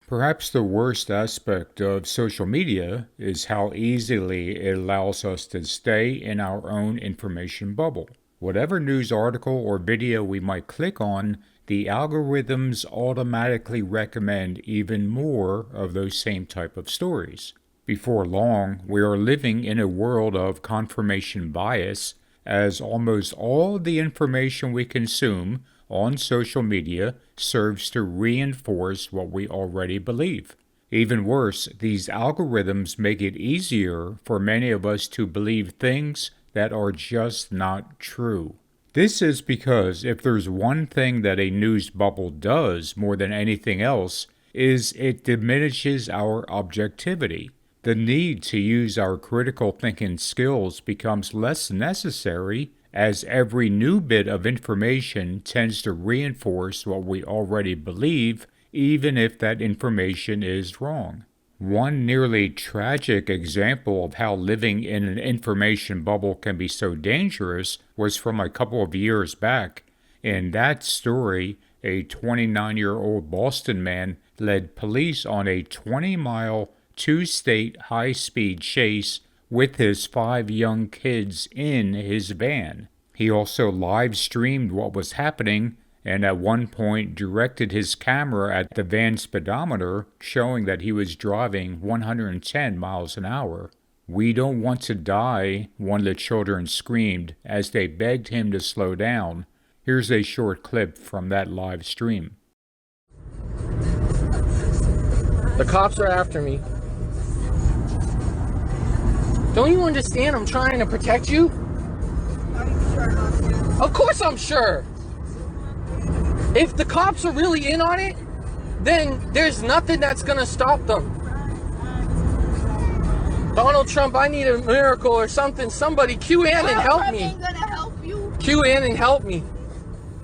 Perhaps the worst aspect of social media is how easily it allows us to stay in our own information bubble. Whatever news article or video we might click on, the algorithms automatically recommend even more of those same type of stories. Before long, we are living in a world of confirmation bias, as almost all the information we consume on social media serves to reinforce what we already believe. Even worse, these algorithms make it easier for many of us to believe things that are just not true. This is because if there's one thing that a news bubble does more than anything else, is it diminishes our objectivity. The need to use our critical thinking skills becomes less necessary as every new bit of information tends to reinforce what we already believe, even if that information is wrong. One nearly tragic example of how living in an information bubble can be so dangerous was from a couple of years back. In that story, a 29-year-old Boston man led police on a 20-mile, two-state high-speed chase with his 5 young kids in his van. He also live-streamed what was happening and at one point directed his camera at the van speedometer, showing that he was driving 110 miles an hour. "We don't want to die," one of the children screamed as they begged him to slow down. Here's a short clip from that live stream. The cops are after me. Don't you understand? I'm trying to protect you. Are you sure not to? Of course I'm sure. If the cops are really in on it, then there's nothing that's gonna stop them. Donald Trump, I need a miracle or something. Somebody QAnon and help me. Ain't gonna help you. QAnon and help me.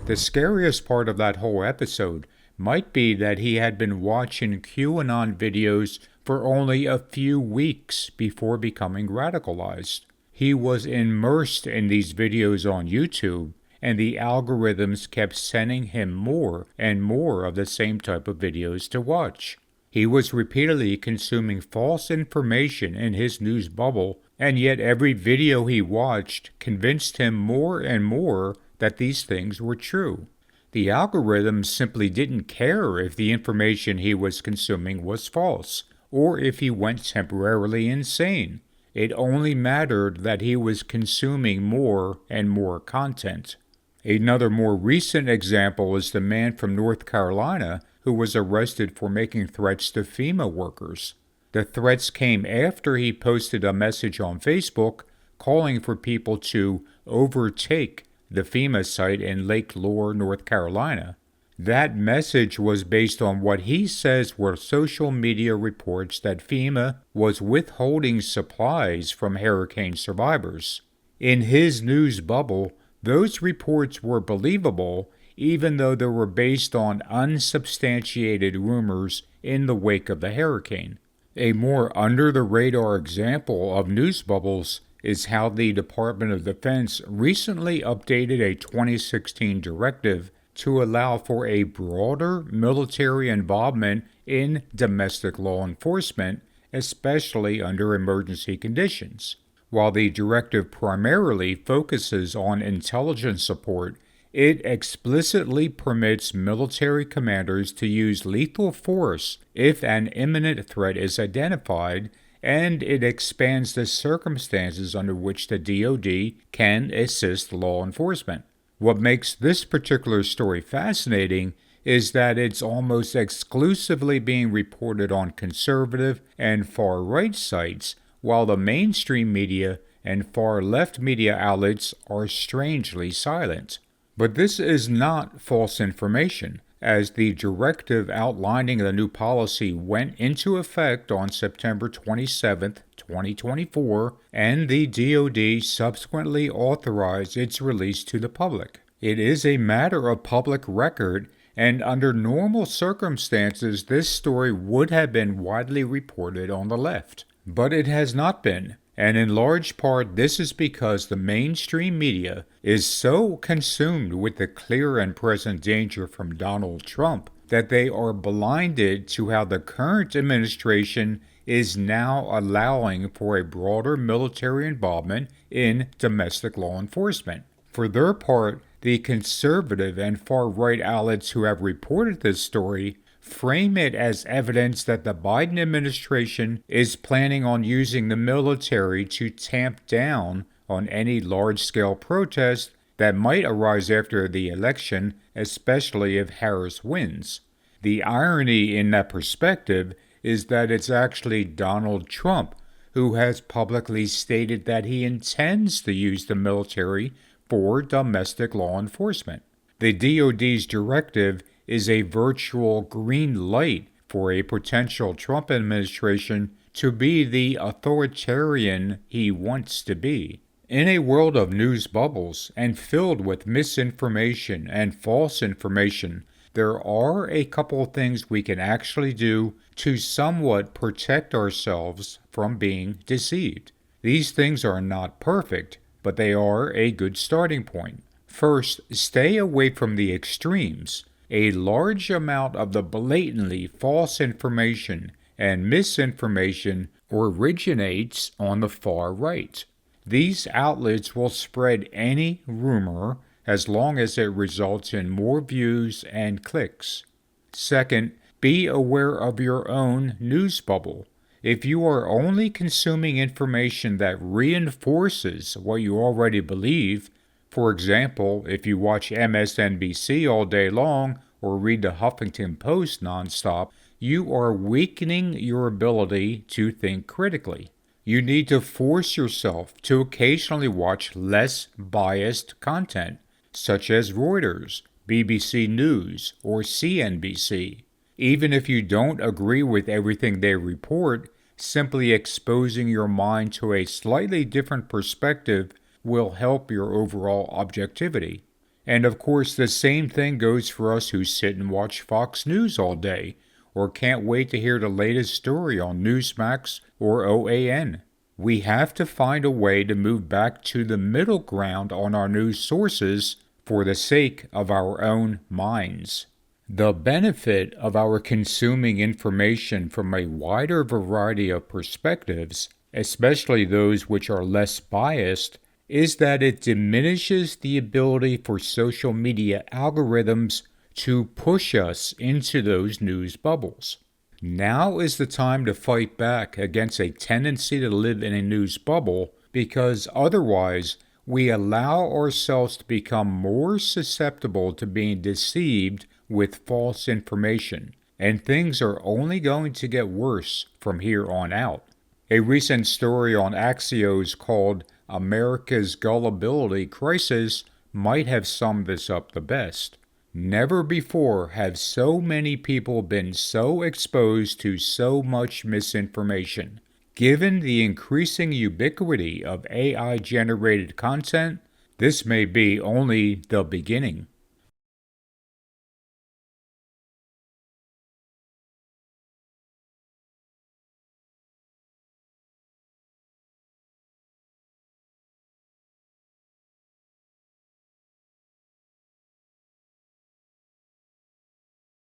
The scariest part of that whole episode might be that he had been watching QAnon videos for only a few weeks before becoming radicalized. He was immersed in these videos on YouTube, and the algorithms kept sending him more and more of the same type of videos to watch. He was repeatedly consuming false information in his news bubble, and yet every video he watched convinced him more and more that these things were true. The algorithms simply didn't care if the information he was consuming was false, or if he went temporarily insane. It only mattered that he was consuming more and more content. Another more recent example is the man from North Carolina who was arrested for making threats to FEMA workers. The threats came after he posted a message on Facebook calling for people to overtake the FEMA site in Lake Lure, North Carolina. That message was based on what he says were social media reports that FEMA was withholding supplies from hurricane survivors. In his news bubble, those reports were believable, even though they were based on unsubstantiated rumors in the wake of the hurricane. A more under-the-radar example of news bubbles is how the Department of Defense recently updated a 2016 directive to allow for a broader military involvement in domestic law enforcement, especially under emergency conditions. While the directive primarily focuses on intelligence support, it explicitly permits military commanders to use lethal force if an imminent threat is identified, and it expands the circumstances under which the DoD can assist law enforcement. What makes this particular story fascinating is that it's almost exclusively being reported on conservative and far-right sites, while the mainstream media and far-left media outlets are strangely silent. But this is not false information, as the directive outlining the new policy went into effect on September 27, 2024, and the DoD subsequently authorized its release to the public. It is a matter of public record, and under normal circumstances, this story would have been widely reported on the left. But it has not been, and in large part this is because the mainstream media is so consumed with the clear and present danger from Donald Trump that they are blinded to how the current administration is now allowing for a broader military involvement in domestic law enforcement. For their part, the conservative and far-right outlets who have reported this story frame it as evidence that the Biden administration is planning on using the military to tamp down on any large-scale protest that might arise after the election, especially if Harris wins. The irony in that perspective is that it's actually Donald Trump who has publicly stated that he intends to use the military for domestic law enforcement. The DoD's directive is a virtual green light for a potential Trump administration to be the authoritarian he wants to be. In a world of news bubbles and filled with misinformation and false information, there are a couple of things we can actually do to somewhat protect ourselves from being deceived. These things are not perfect, but they are a good starting point. First, stay away from the extremes. A large amount of the blatantly false information and misinformation originates on the far right. These outlets will spread any rumor as long as it results in more views and clicks. Second, be aware of your own news bubble. If you are only consuming information that reinforces what you already believe, for example, if you watch MSNBC all day long or read the Huffington Post nonstop, you are weakening your ability to think critically. You need to force yourself to occasionally watch less biased content, such as Reuters, BBC News, or CNBC. Even if you don't agree with everything they report, simply exposing your mind to a slightly different perspective will help your overall objectivity. And of course, the same thing goes for us who sit and watch Fox News all day, or can't wait to hear the latest story on Newsmax or OAN. We have to find a way to move back to the middle ground on our news sources for the sake of our own minds. The benefit of our consuming information from a wider variety of perspectives, especially those which are less biased, is that it diminishes the ability for social media algorithms to push us into those news bubbles. Now is the time to fight back against a tendency to live in a news bubble, because otherwise we allow ourselves to become more susceptible to being deceived with false information, and things are only going to get worse from here on out. A recent story on Axios called America's Gullibility Crisis might have summed this up the best. Never before have so many people been so exposed to so much misinformation. Given the increasing ubiquity of AI-generated content, this may be only the beginning.